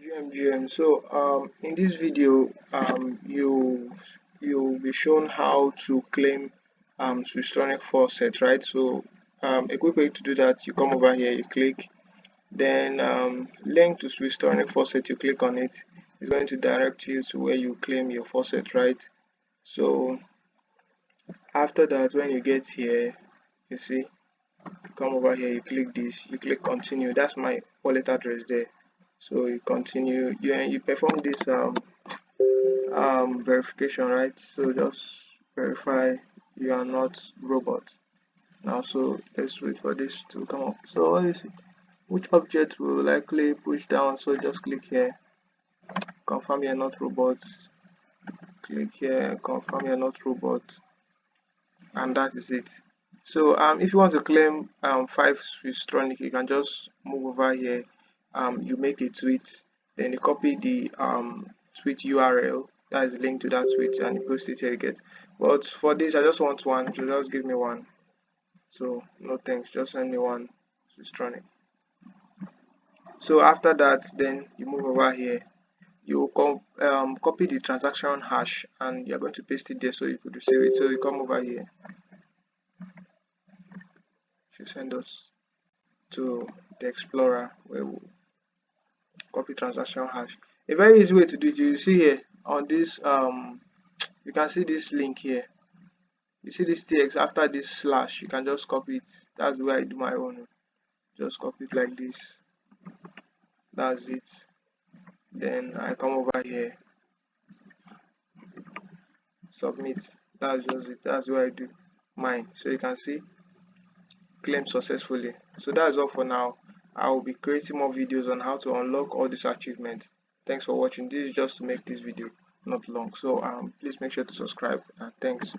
So in this video, you'll be shown how to claim Swisstronik faucet, right? So a quick way to do that, you come over here, you click, then link to Swisstronik faucet, you click on it. It's going to direct you to where you claim your faucet, right? So after that, when you get here, you see, come over here, you click this, you click continue. That's my wallet address there. So you continue, you perform this verification, right? So just verify you are not robot. Now, so let's wait for this to come up. So what is it? Which object will likely push down? So just click here, confirm you're not robot. Click here, confirm you're not robot, and that is it. So if you want to claim 5 Swisstronik, you can just move over here. You make a tweet, then you copy the tweet URL that is linked to that tweet, and you post it here again. But for this, I just want one. So just give me one. So no thanks, just send me one Swisstronik. So after that, then you move over here. You copy the transaction hash, and you're going to paste it there so you could receive it. So you come over here. You send us to the Explorer where we copy transaction hash. A very easy way to do it, you see here on this you can see this link here. You see this tx after this slash, you can just copy it. That's the way I do my own. Just copy it like this. That's it. Then I come over here, submit. That's just it. That's what I do mine. So you can see claim successfully. So that's all for now. I will be creating more videos on how to unlock all these achievements. Thanks for watching. This is just to make this video not long. So please make sure to subscribe, and thanks.